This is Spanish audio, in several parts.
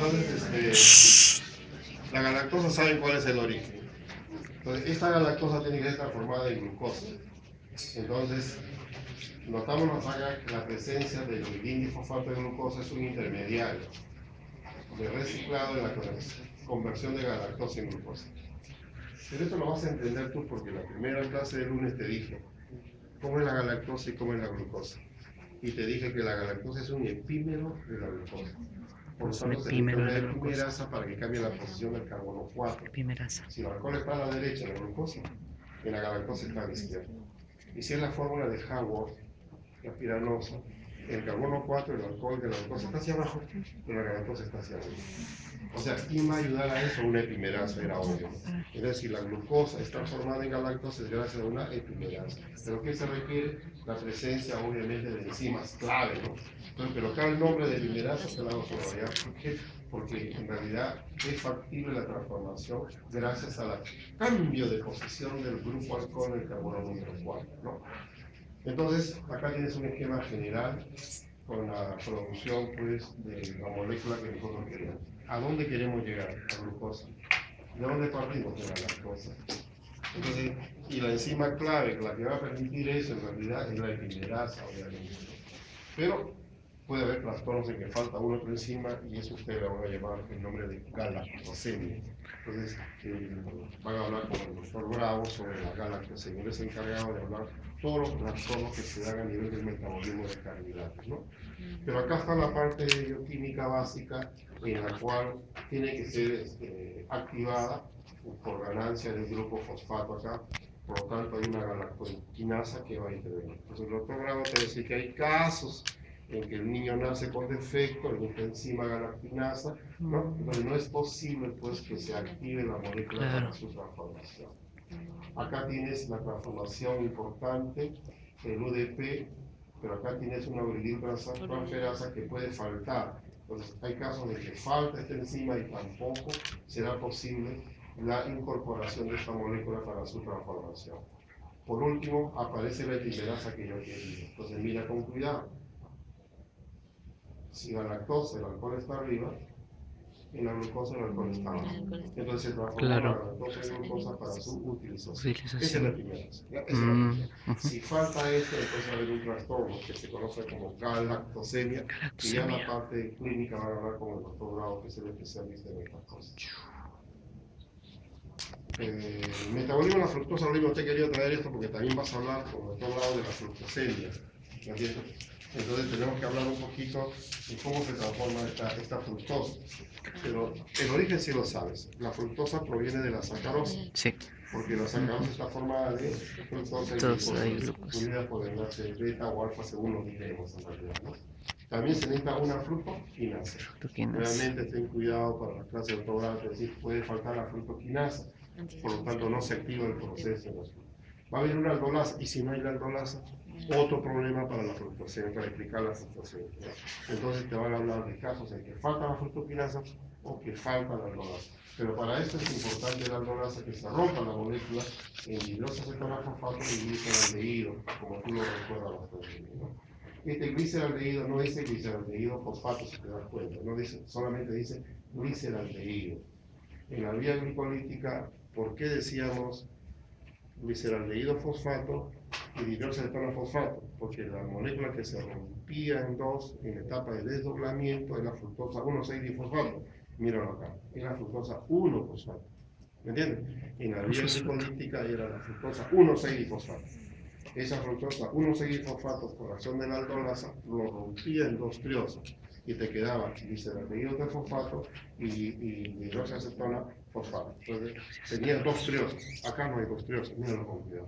Entonces, la galactosa, ¿saben cuál es el origen? Entonces, esta galactosa tiene que estar formada en glucosa. Entonces, notamos acá que la presencia del indifosfato de glucosa es un intermediario de reciclado en la conversión de galactosa en glucosa. Pero esto lo vas a entender tú porque en la primera clase del lunes te dije cómo es la galactosa y cómo es la glucosa. Y te dije que la galactosa es un epímero de la glucosa. Por lo tanto, se necesita una epimerasa para que cambie la posición del carbono 4. Si el alcohol está a la derecha en la glucosa, en la galactosa está a la izquierda. Y si es la fórmula de Haworth, la piranosa, el carbono 4, el alcohol de la glucosa está hacia abajo, pero la galactosa está hacia arriba. O sea, ¿quién va a ayudar a eso? Una epimerasa, era obvio. Es decir, la glucosa está formada en galactosa es gracias a una epimerasa. ¿Pero qué se requiere? La presencia, obviamente, de enzimas clave, ¿no? Entonces, pero acá el nombre de epimerasa se la vamos a variar. ¿Por qué? Porque en realidad es factible la transformación gracias al cambio de posición del grupo alcohol en el carbono número 4, ¿no? Entonces, acá tienes un esquema general con la producción, pues, de la molécula que nosotros queremos. ¿A dónde queremos llegar? A glucosa. ¿De dónde partimos? De la lactosa. Entonces, y la enzima clave, la que va a permitir eso, en realidad, es la epimerasa, obviamente. Pero puede haber trastornos en que falta una otra enzima y eso usted le van a llamar el nombre de galactosemia. Entonces, van a hablar con el doctor Bravo sobre la galactosemia. Él es encargado de hablar todos los trastornos que se dan a nivel del metabolismo de carbohidratos, ¿no? Pero acá está la parte de bioquímica básica en la cual tiene que ser activada por ganancia del grupo fosfato acá. Por lo tanto, hay una galactoquinasa que va a intervenir. Entonces, el doctor Bravo te dice que hay casos en que el niño nace con defecto en esta enzima galactinasa, ¿no? Pero no es posible, pues, que se active la molécula para su transformación. Acá tienes la transformación importante, el UDP, pero acá tienes una uridiltransferasa que puede faltar. Entonces, hay casos de que falta esta enzima y tampoco será posible la incorporación de esta molécula para su transformación. Por último, aparece la epimerasa que yo quería. Entonces, mira con cuidado. Si la lactosa, el alcohol está arriba, en la glucosa el alcohol está abajo. Entonces se transforma la lactosa en glucosa para su utilización. Esa es la primera. Si falta esto, entonces va a haber un trastorno que se conoce como galactosemia, y ya la parte clínica va a hablar con el doctor Bravo, que es el especialista en estas cosas. El metabolismo de la fructosa, lo mismo te quería traer esto porque también vas a hablar con el doctor Bravo de la fructosemia. ¿Me entiendes? Entonces tenemos que hablar un poquito de cómo se transforma esta fructosa. Pero el origen sí lo sabes. La fructosa proviene de la sacarosa. Sí. Porque la sacarosa está formada de fructosa y glucosa, unida por enlace beta o alfa según los diremos en realidad, ¿no? También se necesita una fructoquinasa. Realmente ten cuidado para la clase de doctorado, es decir, puede faltar la fructoquinasa. Por lo tanto, no se activa el proceso. Va a haber una aldolasa, y si no hay la aldolasa, otro problema para la fructosemia, para explicar la fructosemia. Entonces te van a hablar de casos en que falta la fructoquinasa o que falta la aldolasa. Pero para esto es importante la aldolasa, que se rompa la molécula en hidroxacetonas-fosfato y gliceraldehído, como tú lo recuerdas bastante bien, ¿no? Este gliceraldehído no dice gliceraldehído fosfato, si te das cuenta, no dice, solamente dice gliceraldehído. En la vía glicolítica, ¿por qué decíamos gliceraldehído fosfato y dihidroxacetonas-fosfato? Porque la molécula que se rompía en dos en la etapa de desdoblamiento es la fructosa 1,6-difosfato. Míralo acá, es la fructosa 1-fosfato. ¿Me entiendes? En la vía glicolítica era la fructosa 1,6-difosfato. Esa fructosa 1,6-difosfato, por acción de la aldolasa, lo rompía en dos triosas y te quedaba gliceraldehído de fosfato y dihidroxacetona-fosfato. Entonces tenía dos triosas. Acá no hay dos triosas, míralo con cuidado.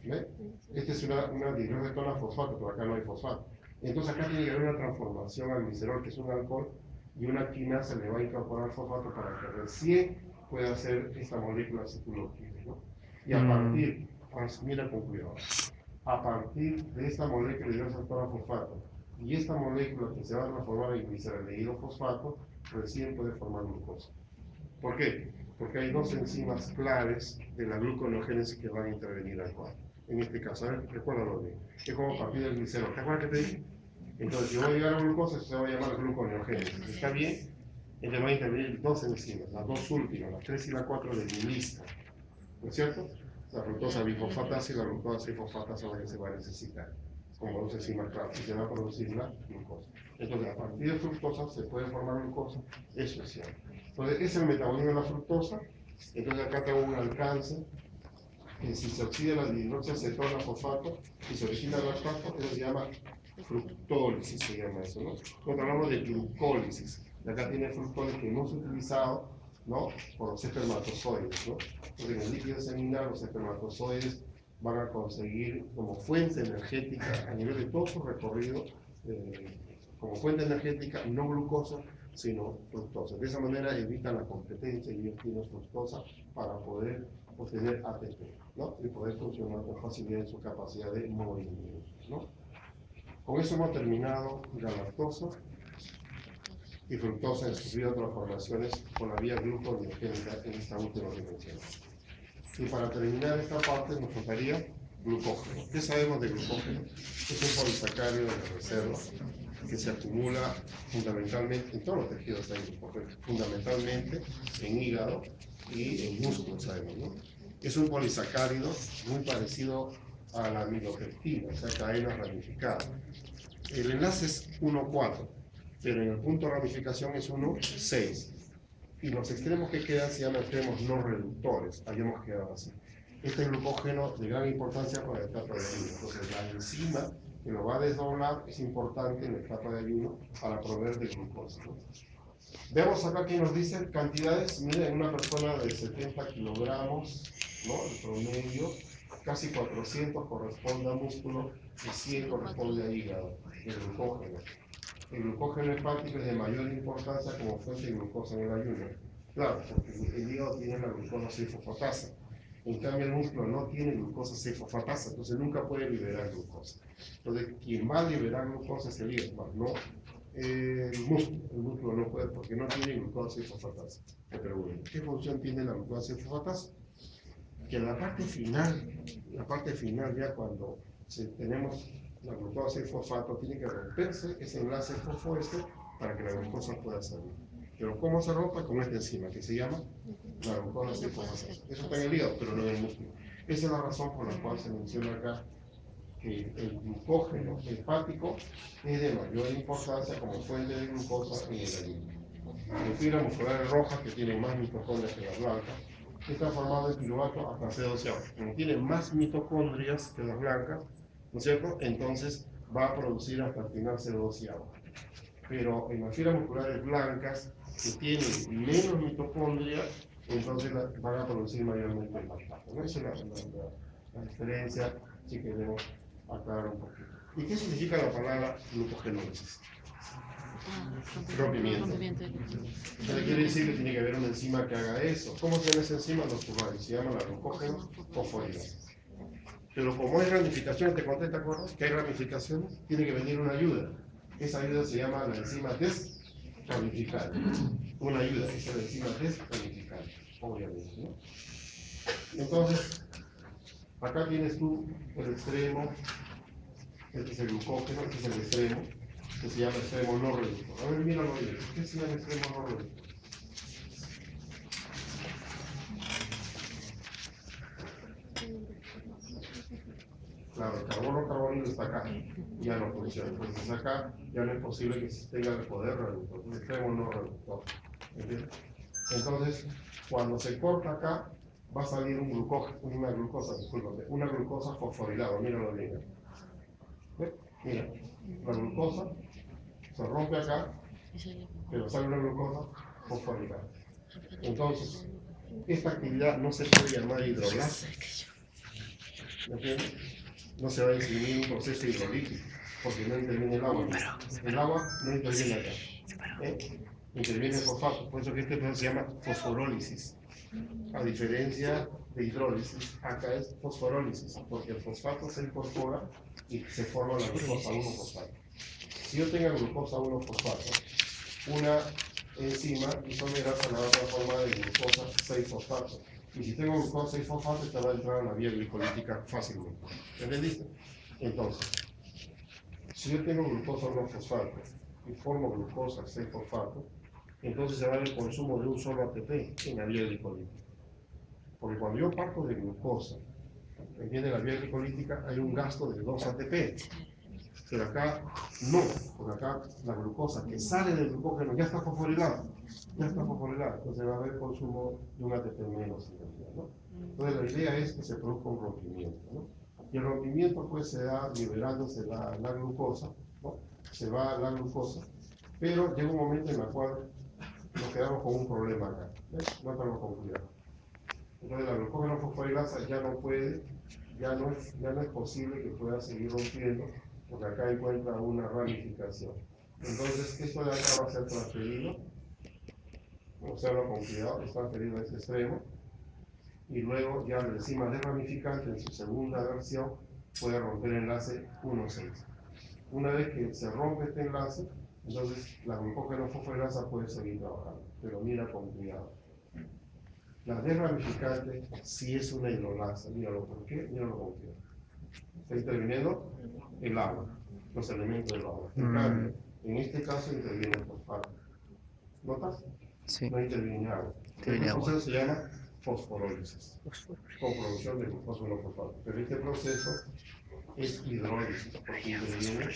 ¿Ve? Esta es una dihidroxacetona-fosfato, pero acá no hay fosfato. Entonces acá tiene que haber una transformación al glicerol, que es un alcohol, y una quinasa le va a incorporar fosfato para que recién pueda hacer esta molécula si tú lo quieres, ¿no? Y a partir, mira con cuidado, a partir de esta molécula de dihidroxacetona-fosfato y esta molécula que se va a transformar en gliceraldehído fosfato, recién puede formar glucosa. ¿Por qué? Porque hay dos enzimas claves de la gluconeogénesis que van a intervenir al cuadro. En este caso, recuérdalo bien, es como a partir del glicerol. ¿Te acuerdas que te dije? Entonces, si voy a llegar a glucosa, eso se va a llamar gluconeogénesis. ¿Está bien? Entonces van a intervenir dos enzimas, las dos últimas, las 3 y la 4 de mi lista, ¿no es cierto? La fructosa bifosfatasa y la glucosa 6-fosfatasa son las que se va a necesitar como dos enzimas claves y se va a producir la glucosa. Entonces, a partir de fructosa se puede formar glucosa, eso es cierto. Entonces, es el metabolismo de la fructosa. Entonces, acá tengo un alcance que si se oxida la dihidroxiacetona fosfato y se origina lactato, eso se llama fructólisis, se llama eso, ¿no? Nosotros hablamos de glucólisis. Y acá tiene fructólisis que hemos utilizado, ¿no? Por los espermatozoides, ¿no? Entonces, en el líquido seminal, los espermatozoides van a conseguir como fuente energética a nivel de todo su recorrido, como fuente energética, no glucosa, sino fructosa. De esa manera evitan la competencia y ellos tienen fructosa para poder obtener ATP, ¿no? Y poder funcionar con facilidad en su capacidad de movimiento, ¿no? Con eso hemos terminado la lactosa y fructosa en sus vías transformaciones con la vía gluconeogénica en esta última dimensión. Y para terminar esta parte nos faltaría glucógeno. ¿Qué sabemos de glucógeno? Es un polisacárido de reserva que se acumula fundamentalmente en todos los tejidos hay glucógeno, fundamentalmente en hígado y en músculo, sabemos, ¿no? Es un polisacárido muy parecido a la amilopectina, o sea, cadena ramificada. El enlace es 1,4, pero en el punto de ramificación es 1,6. Y los extremos que quedan se llaman extremos no reductores, habíamos quedado así. Este glucógeno de gran importancia para la etapa de ayuno. Entonces, la enzima que lo va a desdoblar es importante en la etapa de ayuno para proveer de glucosa, ¿no? Veamos acá que nos dicen cantidades. Miren, en una persona de 70 kilogramos, ¿no? El promedio, casi 400 corresponde a músculo y 100 corresponde a hígado, el glucógeno. El glucógeno hepático es de mayor importancia como fuente de glucosa en el ayuno. Claro, porque el hígado tiene la glucosa 6-fosfatasa. En cambio, el músculo no tiene glucosa 6-fosfatasa, entonces nunca puede liberar glucosa. Entonces, quien va a liberar glucosa es el hígado, no el músculo. El músculo no puede porque no tiene glucosa 6-fosfatasa. Te pregunto, ¿qué función tiene la glucosa 6-fosfatasa? Que en la parte final ya cuando tenemos la glucosa 6-fosfato, tiene que romperse ese enlace fosfoeste para que la glucosa pueda salir. Pero ¿cómo se rompe? Con esta enzima que se llama la glucosa 6-fosfatasa. Eso está en el hígado, pero no en el músculo. Esa es la razón por la cual se menciona acá que el glucógeno hepático es de mayor importancia como fuente de glucosa en el ayuno. En fibras musculares rojas, que tienen más mitocondrias que las blancas, está formado en piruvato hasta C12. Como tiene más mitocondrias que las blancas, ¿no es cierto? Entonces va a producir hasta el final C12. Pero en las fibras musculares blancas, que tienen menos mitocondrias, entonces van a producir mayormente el lactato, ¿no? Esa es la diferencia, si queremos aclarar un poquito. ¿Y qué significa la palabra glucogenólisis? Rompimiento. Entonces quiere decir que tiene que haber una enzima que haga eso. ¿Cómo se llama esa enzima? Los tumores. Se llama la glucógeno fosforilasa. Pero como hay ramificaciones, ¿te conté, te acuerdas? Que hay ramificaciones, tiene que venir una ayuda. Esa ayuda se llama la enzima desramificante. Una ayuda, esa es la enzima desramificante, obviamente, ¿no? Entonces, acá tienes tú el extremo, este es el glucógeno, este es el extremo, que se llama extremo no reductor. A ver, míralo bien. ¿Qué se llama extremo no reductor? Claro, el carbono está acá, ya no funciona. Entonces acá ya no es posible que tenga el poder reductor, el extremo no reductor. ¿Entiendes? Entonces, cuando se corta acá, va a salir una glucosa fosforilada. Míralo bien. ¿Ves? Mira, la glucosa se rompe acá, pero sale una glucosa fosforilada. Entonces, esta actividad no se puede llamar hidrolasa. ¿Me entiendes? No se va a inscribir un proceso hidrolítico, porque no interviene el agua. El agua no interviene acá. Interviene el fosfato. Por eso que este proceso se llama fosforólisis. A diferencia de hidrólisis, acá es fosforólisis, porque el fosfato se incorpora y se forma la glucosa 1-fosfato. Si yo tengo glucosa 1-fosfato, una enzima isomerasa la va a transformar en glucosa 6-fosfato. Y si tengo glucosa 6-fosfato, esta va a entrar en la vía glicolítica fácilmente. ¿Entendiste? Entonces, si yo tengo glucosa 1-fosfato y formo glucosa 6-fosfato, entonces se va a ver el consumo de un solo ATP en la vía glicolítica. Porque cuando yo parto de glucosa, ¿entiende? La vía glicolítica hay un gasto de 2 ATP. Pero acá no, porque acá la glucosa que sale del glucógeno ya está fosforilada. Entonces va a haber consumo de un ATP menos, ¿no? Entonces la idea es que se produzca un rompimiento, ¿no? Y el rompimiento pues se da liberándose la glucosa, ¿no? Se va la glucosa, pero llega un momento en el cual nos quedamos con un problema acá, ¿ves? No estamos con cuidado. Entonces la glucógeno fosforilasa ya no puede, ya no es posible que pueda seguir rompiendo, porque acá encuentra una ramificación. Entonces esto de acá va a ser transferido, observa con cuidado, es transferido a este extremo, y luego ya la enzima desramificante en su segunda versión puede romper el enlace 1,6. Una vez que se rompe este enlace, entonces la glucógeno fosforilasa puede seguir trabajando, pero mira con cuidado. La desramificante sí es una hidrolasa, míralo por qué, míralo con cuidado. Está interviniendo el agua, los elementos del agua. En cambio, en este caso interviene el fosfato. ¿Notas? Sí. No interviene agua. Este proceso se llama fosforólisis, con producción de glucosa 1-fosfato. Pero este proceso es hidrólisis, porque interviene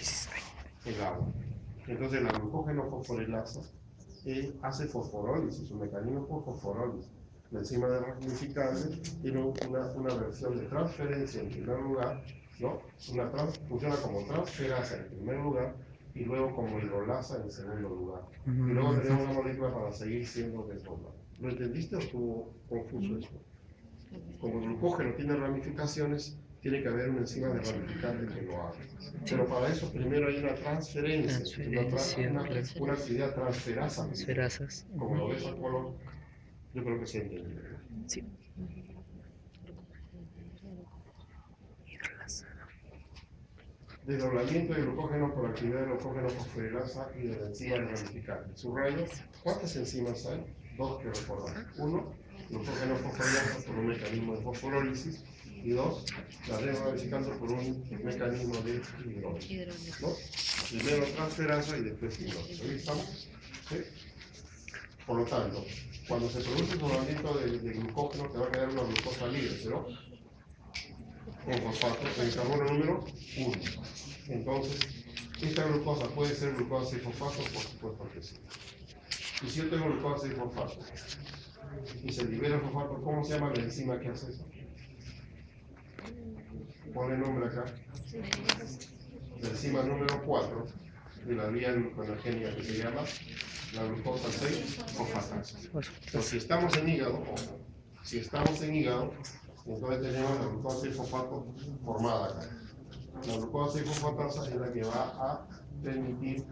el agua. Entonces la glucógeno fosforilasa hace fosforólisis, un mecanismo por fosforólisis. La enzima desramificante tiene una versión de transferencia en primer lugar, ¿no? Funciona como transferasa en primer lugar y luego como hidrolasa en segundo lugar. Y luego tenemos una molécula para seguir siendo desdoblada. ¿Lo entendiste o estuvo confuso eso? Como el glucógeno tiene ramificaciones, tiene que haber una enzima desramificante que lo haga. Pero para eso primero hay una transferencia, una actividad transferasa. Como lo ves a color, yo creo que se entiende. Sí. Desdoblamiento de glucógeno por actividad de glucógeno fosforilasa y de la enzima desramificante. Subrayo, ¿cuántas enzimas hay? 2 que recordar. 1, glucógeno fosforilasa por un mecanismo de fosforólisis, y 2, la desramificante por un mecanismo de hidrólisis, ¿no? Primero transferasa y después hidrólisis. ¿Ahí estamos? ¿Sí? Por lo tanto, cuando se produce el desdoblamiento de glucógeno, te va a quedar una glucosa libre, ¿no? Con fosfato, el carbono número 1. Entonces, esta glucosa puede ser glucosa y fosfato, por supuesto que sí. Y si yo tengo glucosa y fosfato, y se libera el fosfato, ¿cómo se llama la enzima que hace eso? Pone el nombre acá. La enzima número 4 de la vía gluconeogénica que se llama la glucosa 6 fosfatasa. Pero si estamos en hígado, entonces tenemos la glucosa 6 fosfato formada acá. La glucosa 6 fosfatasa es la que va a permitir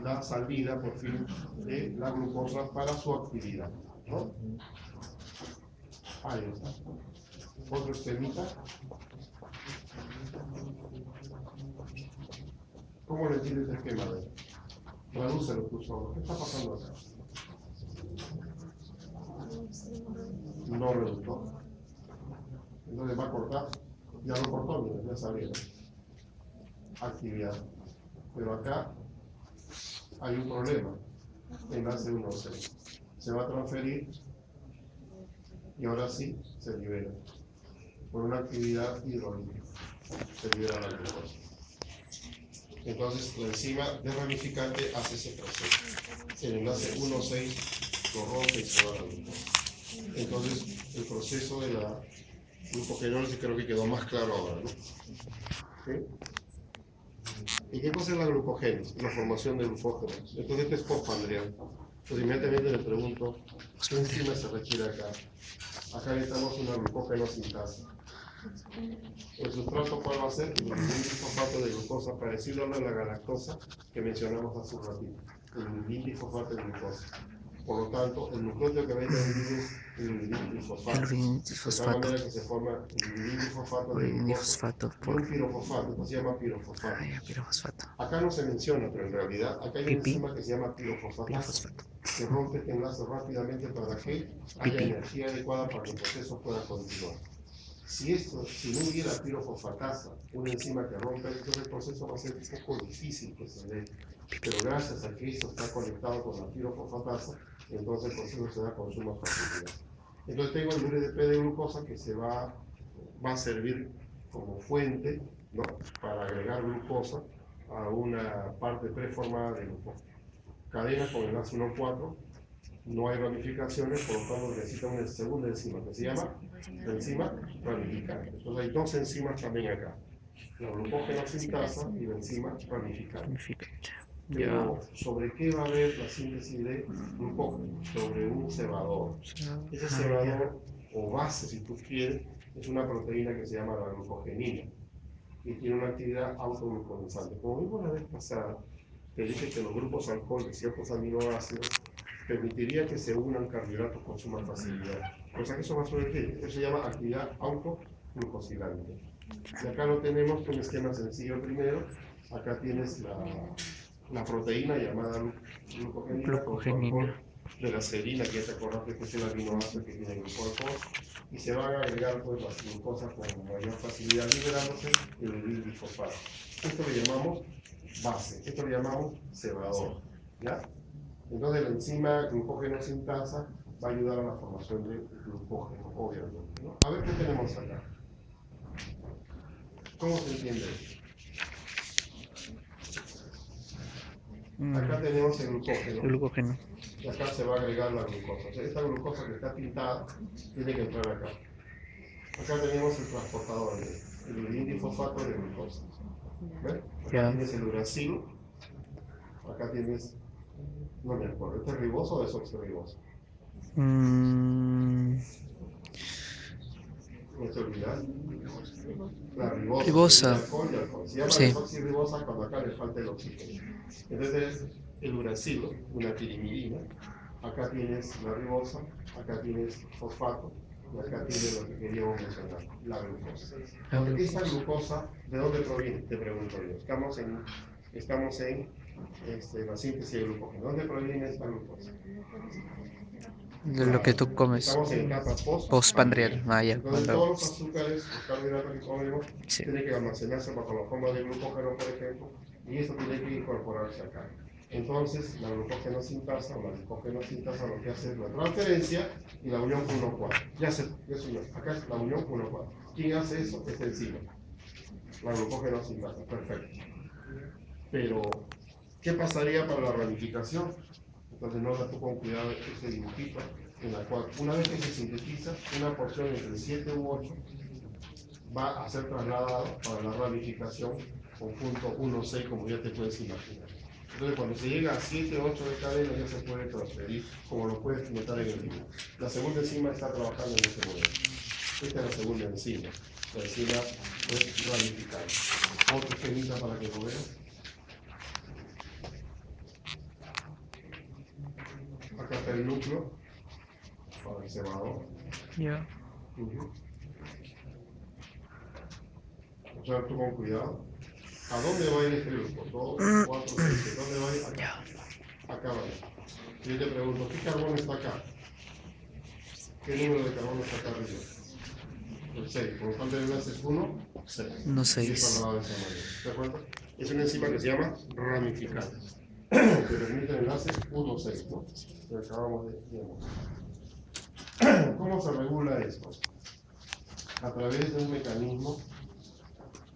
la salida por fin de la glucosa para su actividad, ¿no? Ahí está. Otro esquemita. ¿Cómo le entiendes el esquema? Tradúcelo tú solo. ¿Qué está pasando acá? No resultó. Entonces va a cortar. Ya lo cortó, mira, ya sabía. Actividad. Pero acá hay un problema. Enlace 1,6. Se va a transferir y ahora sí se libera. Por una actividad hidrolítica. Se libera la glucosa. Entonces la enzima desramificante hace ese proceso. El enlace 1,6 lo rompe y se va a la glucosa. Entonces el proceso de la glucogenólisis creo que quedó más claro ahora, ¿no? ¿Sí? ¿Y qué cosa es la glucogénesis? La formación de glucógeno. Entonces este es postpandrial. Pues inmediatamente le pregunto, ¿qué enzima se requiere acá? Acá necesitamos una glucogenosinasa. El sustrato, ¿cuál va a ser? El glindifosfato de glucosa, parecido a la galactosa que mencionamos hace un ratito. El glindifosfato de glucosa. Por lo tanto, el nucleótido que va a intervenir es el glindifosfato. De tal manera que se forma el glindifosfato de glucosa y un pirofosfato, que se llama pirofosfato. Acá no se menciona, pero en realidad acá hay una enzima que se llama pirofosfatasa, que rompe este enlace rápidamente para que haya energía adecuada para que el proceso pueda continuar. Si no hubiera pirofosfatasa, una enzima que rompe, entonces el proceso va a ser un poco difícil que se dé. pero gracias a que esto está conectado con la pirofosfatasa, entonces el proceso se da con suma facilidad. Entonces tengo el UDP de glucosa que va a servir como fuente, ¿no?, para agregar glucosa a una parte preformada de glucosa. Cadena con enlace 1,4, no hay ramificaciones, por lo tanto necesita una segunda enzima que se llama enzima ramificante. Entonces hay dos enzimas también acá, la glucógeno sintasa y la enzima ramificante. Pero ¿sobre qué va a haber la síntesis de glucógeno? Sobre un cebador. Ese cebador, o base si tú quieres, es una proteína que se llama la glucogenina y tiene una actividad autoglucosilante. Como vimos la vez pasada, te dije que los grupos alcohol de ciertos aminoácidos permitiría que se unan carbohidratos con suma facilidad. O sea que eso va a suceder. Eso se llama actividad autoglucosilante. Y acá lo tenemos con un esquema sencillo primero. Acá tienes la proteína llamada glucogenina con su alcohol de la serina, que ya te acordaste que es el aminoácido que tiene glucoalcohol, y se van a agregar pues las glucosas con mayor facilidad liberándose el glifosfato. Esto lo llamamos base, esto lo llamamos cebador, ¿ya? Entonces la enzima glucógeno sintasa va a ayudar a la formación de glucógeno, obviamente, ¿no? A ver qué tenemos acá. ¿Cómo se entiende esto? Acá tenemos el glucógeno. Y acá se va a agregar la glucosa. O sea, esta glucosa que está pintada tiene que entrar acá. Acá tenemos el transportador, el urindifosfato de glucosa. ¿Ves? Acá tienes el uracilo. Acá tienes, no me acuerdo, ¿este es riboso o desoxirriboso? No te olvidas. La ribosa. Alcohol y alcohol. Se llama desoxirribosa cuando acá le falta el oxígeno. Entonces, el uracilo, una pirimidina. Acá tienes la ribosa, acá tienes fosfato, y acá tienes lo que queríamos mencionar, la glucosa. Esta glucosa, ¿de dónde proviene? Te pregunto yo. Estamos en la síntesis de glucógeno. ¿Dónde proviene esta glucosa? De lo que tú comes. Estamos en etapa postprandial. Entonces todos los azúcares, los carbohidratos que comemos, tienen que almacenarse bajo la forma de glucógeno, por ejemplo, y esto tiene que incorporarse acá. Entonces, la glucógeno sintasa o la glucógeno sintasa lo que hace es la transferencia y la unión 1,4. Ya se unió. Acá es la unión 1,4. ¿Quién hace eso? Esta enzima. La glucógeno sintasa. Perfecto. Pero, ¿qué pasaría para la ramificación? Entonces, nota tú con cuidado ese dibujito, en la cual, una vez que se sintetiza, una porción entre 7 u 8 va a ser trasladada para la ramificación con punto 1,6, como ya te puedes imaginar. Entonces, cuando se llega a 7, 8 de cadena, ya se puede transferir, como lo puedes notar en el dibujo. La segunda enzima está trabajando en este modelo. Esta es la segunda enzima. La enzima es ramificada. Otro esquemita para que lo vean. Acá está el núcleo para el cebador. Observa tú con cuidado. ¿A dónde va a ir este grupo? 2, 4, 6. ¿Dónde va a ir? Acá. Acá va a ir. Yo te pregunto, ¿qué carbón está acá? ¿Qué número de carbono está acá arriba? El 6. Por lo tanto, el enlace es 1, 6. No 6. ¿De acuerdo? Es una enzima que se llama ramificante. Que permite el enlace 1, 6, ¿no? Que acabamos de mostrar. ¿Cómo se regula esto? A través de un mecanismo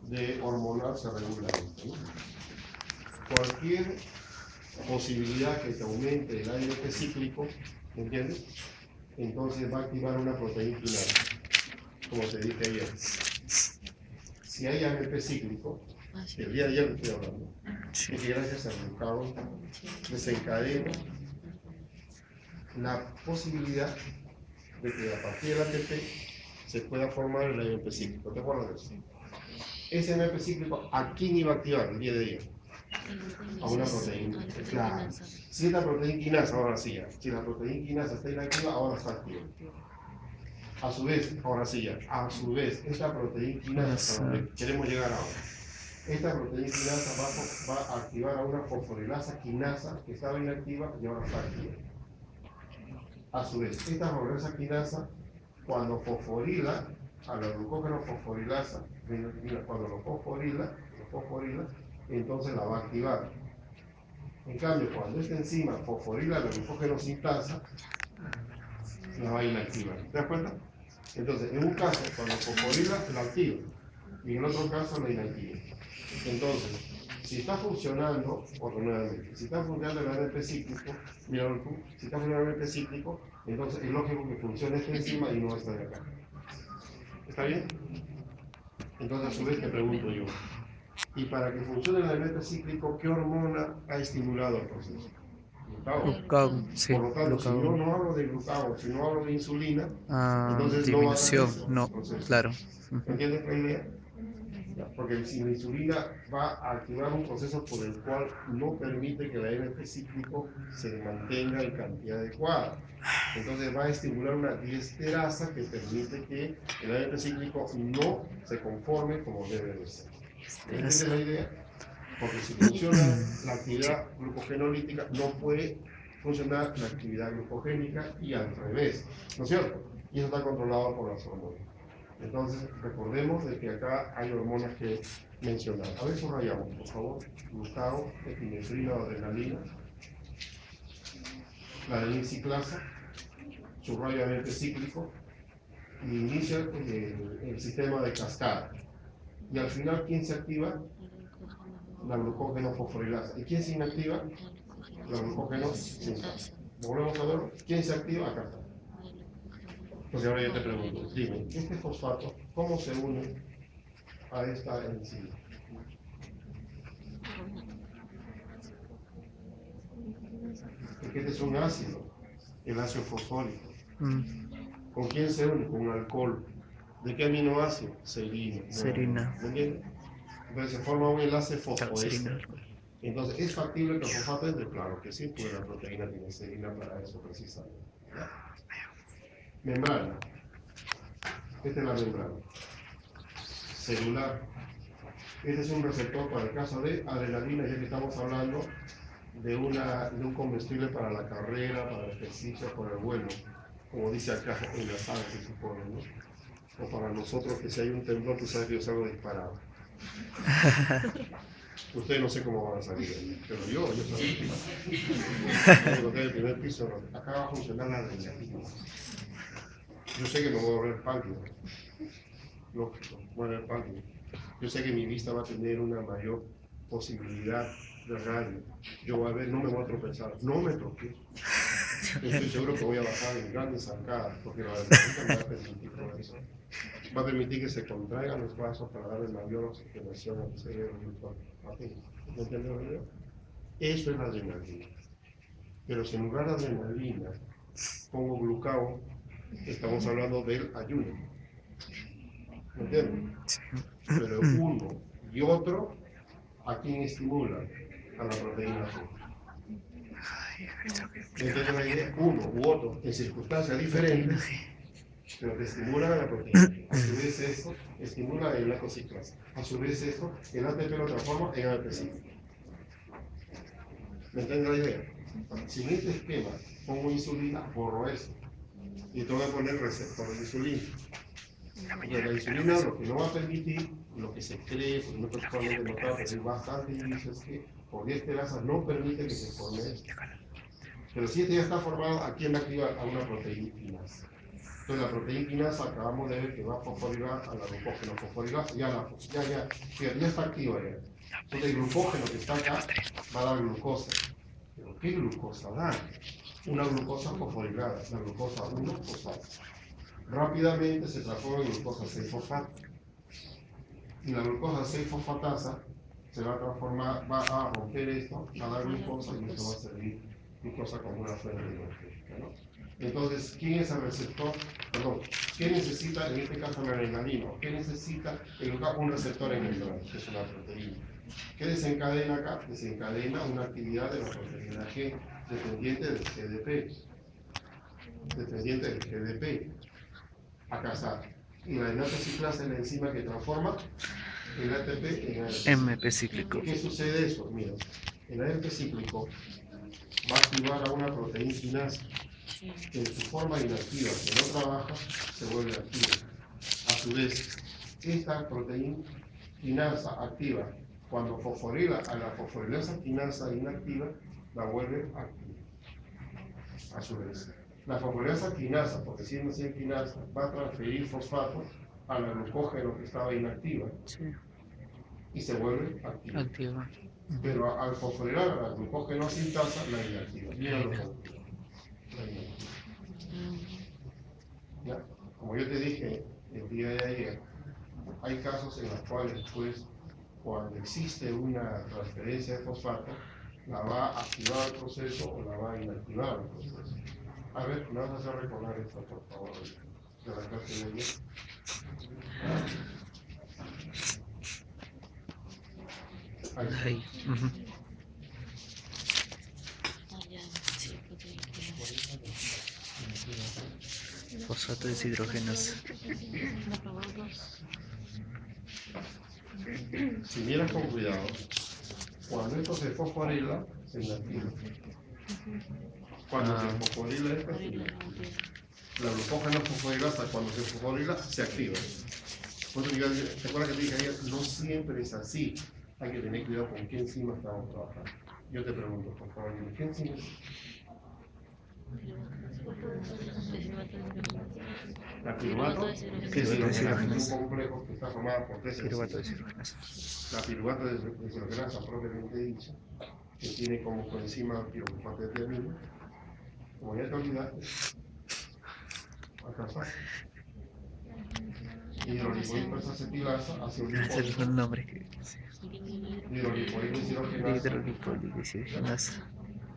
de hormonal se regula esto, ¿no? Cualquier posibilidad que te aumente el AMP cíclico, ¿entiendes? Entonces va a activar una proteína quinasa, como te dije ayer. Si hay AMP cíclico, el día de ayer te estoy hablando, es que gracias al glucagón desencadena la posibilidad de que a partir del ATP se pueda formar el AMP cíclico. ¿Te acuerdas de eso? Ese AMP cíclico, ¿a quién iba a activar el día de ayer? A una proteína. Claro. Si esta proteína quinasa, ahora sí ya. Si la proteína quinasa está inactiva, ahora está activa. A su vez, ahora sí ya. A su vez, esta proteína quinasa, hasta donde queremos llegar ahora. Esta proteína quinasa va a activar a una fosforilasa quinasa que estaba inactiva y ahora está activa. A su vez, esta fosforilasa quinasa, cuando fosforila a la glucógeno fosforilasa, cuando lo fosforila, entonces la va a activar. En cambio, cuando esta enzima fosforila el glucógeno sintasa, la va a inactivar. ¿Te das cuenta? Entonces, en un caso, cuando fosforila, la activa, y en el otro caso, la inactiva. Entonces, si está funcionando, nuevamente, si está funcionando el ADP cíclico, mira tú, si está funcionando el ADP cíclico, entonces es lógico que funcione esta enzima y no esta de acá. ¿Está bien? Entonces, a su vez, te pregunto yo, y para que funcione el ADP cíclico, ¿qué hormona ha estimulado el proceso? Glucagón. Glucagón, sí, Por lo tanto, si yo glucagón. no hablo de glucagón, si no hablo de insulina, Ah, entonces no va a hacer disminución, eso, no, proceso. claro. ¿Entiendes la idea? Porque si la insulina va a activar un proceso por el cual no permite que el ADP cíclico se mantenga en cantidad adecuada. Entonces va a estimular una diesterasa que permite que el ADP cíclico no se conforme como debe de ser. ¿Entiendes la idea? Porque si funciona la actividad glucogenolítica, no puede funcionar la actividad glucogénica y al revés, ¿no es cierto? Y eso está controlado por las hormonas. Entonces, recordemos de que acá hay hormonas que mencionar. A ver, subrayamos, por favor. Glucagón, epinefrina o adrenalina. La adenosiclasa, subrayo ADP cíclico, y inicia el sistema de cascada. Y al final, ¿quién se activa? La glucógeno fosforilasa. ¿Y quién se inactiva? La glucógeno sintasa. Volvemos a ver, ¿quién se activa? Acá está. Entonces ahora yo te pregunto, dime, este fosfato, ¿cómo se une a esta enzima? Porque este es un ácido, el ácido fosfórico. ¿Con quién se une? Con alcohol. ¿De qué aminoácido? Serina. Serina. ¿Me entiendes? Entonces se forma un enlace fosfoéster. Serina. Entonces, ¿es factible que el fosfato entre? Claro que sí, pues la proteína tiene serina para eso precisamente. Membrana. Esta es la membrana celular. Este es un receptor para el caso de adrenalina, ya que estamos hablando de un combustible para la carrera, para el ejercicio, para el vuelo, como dice acá en la sala que supone, ¿no? O para nosotros que si hay un temblor, tú sabes que yo salgo disparado. Ustedes no sé cómo van a salir, pero yo salgo disparado. Yo el primer piso, acá va a funcionar la adrenalina. Yo sé que me voy a volver pálido. Lógico, voy a volver pálido. Yo sé que mi vista va a tener una mayor posibilidad de radio. Yo voy a ver, no me voy a tropezar. No me tropiezo. Estoy seguro que voy a bajar en grandes zancadas, porque la adrenalina me va a permitir todo eso. Va a permitir que se contraigan los vasos para darle mayor oxigenación al cerebro y al cuerpo. ¿Me entiendes? Eso es la adrenalina. Pero si en lugar de adrenalina pongo glucagón, estamos hablando del ayuno. ¿Me entiendes? Pero uno y otro, ¿a quién estimulan? A la proteína C. ¿Me entiendes la idea? Uno u otro, en circunstancias diferentes, pero te estimulan a la proteína. A su vez esto estimula el lactociclasa. A su vez esto, el ATP lo transforma en ADP cíclico. ¿Me entiendes la idea? Si en este esquema pongo insulina, borro eso. Y te voy a poner receptor de insulina. La insulina lo que no va a permitir, lo que se cree, porque no totalmente notado, pero hay bastante indicios que por diesterasa no permite que se forme esto. Pero si este ya está formado, ¿a quién activa? A una proteína quinasa. Entonces la proteína quinasa acabamos de ver que va a fosforilar a la glucógeno fosforilasa, ya está activa ya. Entonces el glucógeno que está acá va a dar glucosa. ¿Pero qué glucosa da? Una glucosa fosforilada, la glucosa 1-fosfato. Rápidamente se transforma en glucosa 6-fosfato. Y la glucosa 6-fosfatasa se va a transformar, va a romper esto, va a dar glucosa y eso va a servir glucosa como una fuente energética, ¿no? Entonces, ¿quién es el receptor? Perdón, ¿qué necesita en este caso la adrenalina? ¿Qué necesita un receptor en el hígado, que es una proteína? ¿Qué desencadena acá? Desencadena una actividad de la proteína G, dependiente del GDP. Dependiente del GDP. Acá está. Y la enatociclasa es la enzima que transforma el ATP en ADP. MP cíclico. ¿Y qué sucede eso? Mira, el ADP cíclico va a activar a una proteína quinasa que en su forma inactiva, que no trabaja, se vuelve activa. A su vez, esta proteína quinasa activa, cuando fosforila a la fosforilasa quinasa inactiva, la vuelve activa. A su vez, la fosforilasa quinasa, porque siendo así quinasa, va a transferir fosfato a la glucógeno que estaba inactiva Sí. y se vuelve activa. Activa. Pero al fosforilar a la glucógeno sintasa, la inactiva. Míralo con la inactiva. ¿Ya? Como yo te dije el día de ayer, hay casos en los cuales, pues, cuando existe una transferencia de fosfato, la va a activar el proceso o la va a inactivar el proceso. A ver, me vas a hacer recordar esto, por favor, de la clase de ayer. Ahí. Ahí. Ujú. Fosfato deshidrogenasa. Si miras con cuidado, cuando esto se fosforila, se inactiva. Cuando se fosforila esto, se inactiva. La glucógeno fosforilasa, cuando se fosforila, se activa. Por eso, ¿te acuerdas que te dije ayer? No siempre es así. Hay que tener cuidado con qué enzima estamos trabajando. Yo te pregunto, por favor, ¿qué enzima es? La piruvato es un complejo que está formado por tres Piruvato enzimas. deshidrogenasa. La piruvato deshidrogenasa propiamente dicha, que tiene como coenzima pirofosfato de tiamina. Como ya te olvidaste, acá está. Hidrolipoíperos acetilasa hace un Ese es lipólipo. un nombre que Hidrolipoíperos deshidrogenasa. hidrolipolideshidrogenasa.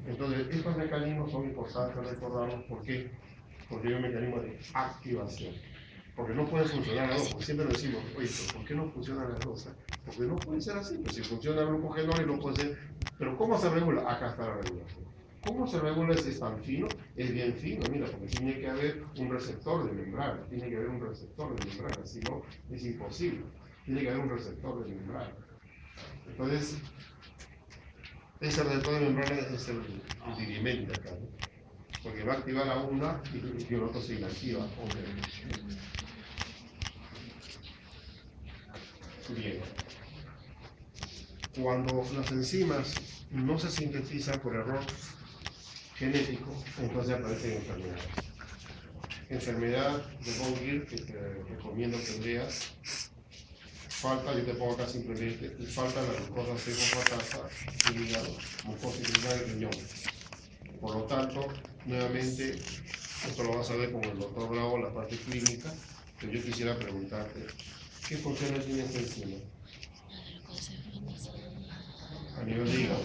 Entonces, estos mecanismos son importantes recordarlos. ¿Por qué? Porque hay un mecanismo de activación. Porque no pueden funcionar las dos. Porque siempre lo decimos, oye, ¿pero por qué no funcionan las dos? Porque no puede ser así. Pues si funciona el glucogenol y no puede ser. Pero ¿cómo se regula? Acá está la regulación. ¿Cómo se regula si es tan fino? Es bien fino, mira, porque tiene que haber un receptor de membrana. Tiene que haber un receptor de membrana. Si no, es imposible. Tiene que haber un receptor de membrana. Entonces, ese receptor de membrana es el dirimente acá, ¿no? Porque va a activar a una y el otro se inactiva. Bien. Cuando las enzimas no se sintetizan por error genético, entonces aparecen enfermedades. Enfermedad de von Gil, que te recomiendo que leas. Falta, yo te pongo acá simplemente, falta la glucosa C-fosfatasa, hígado, mucosa intestinal y riñón. Por lo tanto, nuevamente, esto lo vas a ver con el doctor Bravo, la parte clínica, pero yo quisiera preguntarte, ¿qué funciones tiene esta enzima? A nivel de hígado.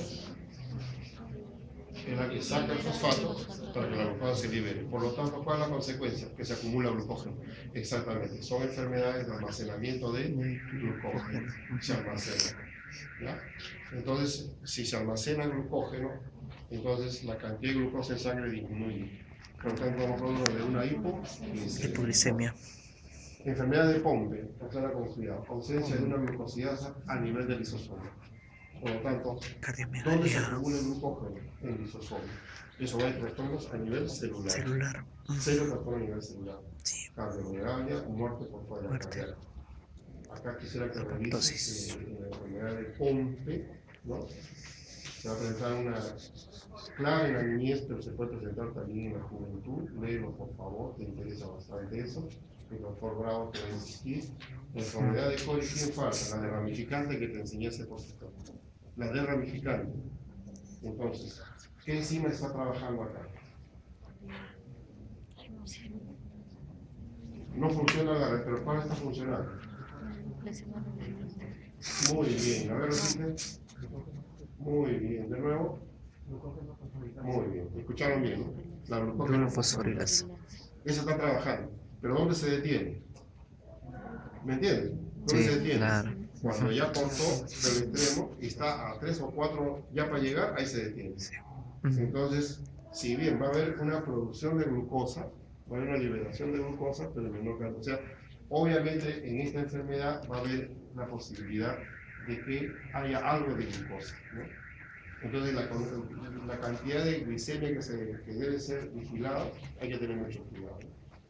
Es la que saca el fosfato para que la glucosa se libere. Por lo tanto, ¿cuál es la consecuencia? Que se acumula glucógeno. Exactamente. Son enfermedades de almacenamiento de glucógeno. Se almacena. ¿Ya? Entonces, si se almacena glucógeno, entonces la cantidad de glucosa en sangre disminuye. Por lo tanto, vamos a hablar de una Hipoglicemia. Enfermedad de Pompe, aclara con cuidado. Ausencia de una glucosidasa a nivel del lisosoma. Por lo tanto, ¿dónde se Cardiomegalia. acumula el glucógeno? En el lisosoma. Eso va a trastornos a nivel celular. Celular. Cero trastorno a nivel celular. Sí. Cardiomegalia, muerte por falla Muerte. cardíaca. Acá quisiera que Apoptosis. revises la enfermedad de Pompe, ¿no? Se va a presentar una clara en la niñez, pero se puede presentar también en la juventud. Léelo, por favor, te interesa bastante eso. El doctor Bravo te va a insistir. La enfermedad de Cori, ¿quién falta? La de ramificante que te enseñé hace poquito. La de ramificante. Entonces, ¿qué enzima está trabajando acá? No funciona la red, pero ¿cuál está funcionando? Muy bien, a ver, repite. Muy bien, de nuevo. Muy bien, escucharon bien, ¿no? La glucógeno Fosforilasa. Esa está trabajando, pero ¿dónde se detiene? ¿Me entiendes? ¿Dónde Sí, se detiene? claro. Cuando ya cortó del extremo y está a 3 o 4 ya para llegar, ahí se detiene. Entonces, si bien va a haber una producción de glucosa, va a haber una liberación de glucosa, pero en menor cantidad. O sea, obviamente en esta enfermedad va a haber la posibilidad de que haya algo de glucosa, ¿no? Entonces la cantidad de glicemia que debe ser vigilada, hay que tener mucho cuidado.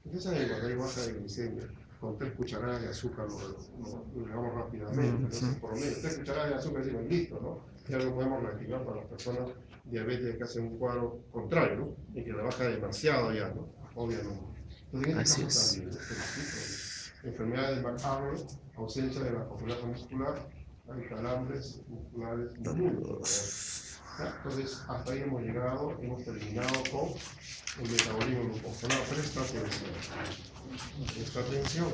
Entonces hay encontrar baja de glicemia, con 3 cucharadas de azúcar lo hagamos rápidamente. Entonces por lo menos 3 cucharadas de azúcar y listo, ¿no? Ya lo podemos reactivar para las personas diabetes que hace un cuadro contrario, ¿no? Y que rebaja demasiado ya, ¿no? Obviamente. Entonces, en este Así caso es. también, ¿no? Enfermedades de McArdle, ausencia de la popularidad muscular, hay calambres musculares muy importantes. ¿Ya? Entonces, hasta ahí hemos llegado, hemos terminado con el metabolismo glucosa. No, presta atención. Presta atención.